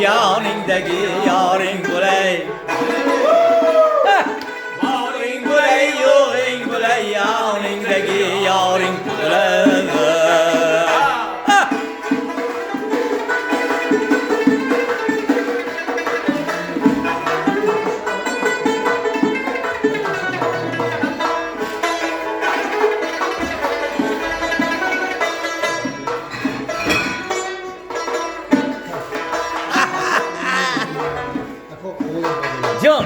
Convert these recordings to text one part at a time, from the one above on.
yoningdagi yoring bo'lay. Boring bo'lay, yo'g'ing bo'lay, yoningdagi yoring bo'lay. Can.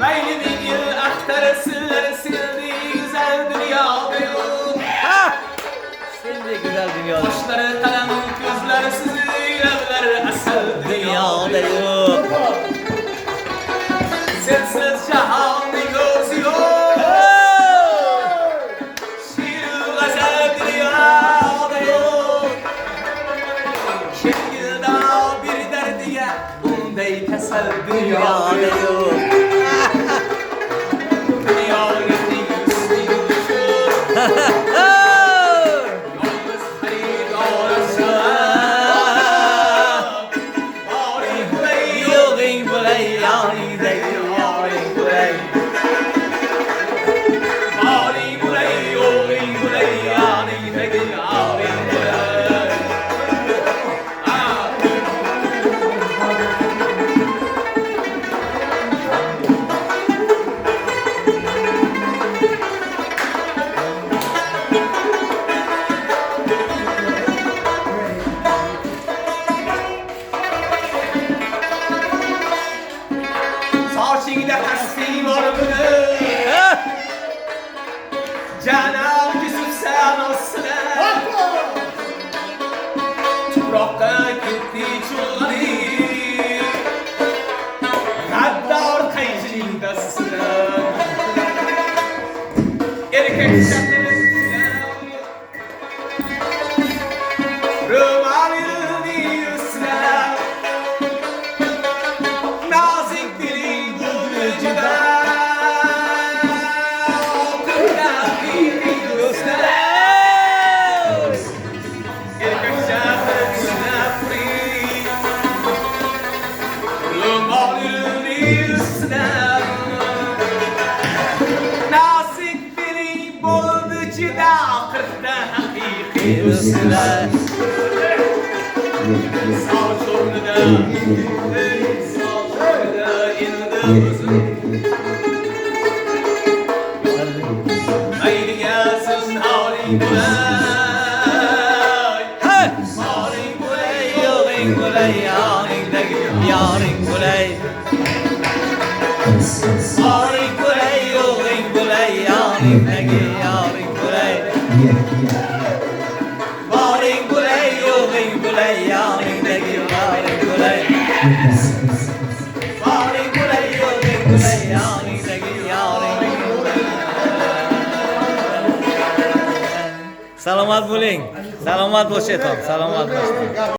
Beylimin yıl aktarı sırları sildi güzel dünyada yok. Şimdi güzel dünyada. Başları karanlık gözleri sizi evler asıl dünyada Dünyada yok. Sensiz cahanı gözüyor. Şiir gazel dünyada yok. Şekilde bir derdiye bunday tesel dünyada yok. Saçında hasti var mıdır? Cenab-ı Yusuf sen olsun. Toprakta gitti çulları. Gaddar kayıcında sıra. Erkek şartları Rımalının yüzüne nazik dilin bulucuda Kırnak dilin yüzüne Erkek şartlarına kuri Rımalının yüzüne nazik dilin bulucuda Kırnak hakiki yüzüne Sağ çorluda, sağ çorluda yıldızım Haydi gelsin halim bulay Halim bulay, yoğin bulay, yanındaki yarın bulay Halim bulay, yoğin bulay, yanındaki yarın bulay Halim bulay, yoğin bulay, yanındaki yarın bulay Halim bulay, yoğin bulay, yanındaki yarın bulay Salomat bo'ling. Salomat bo'ling, salomat bo'ling.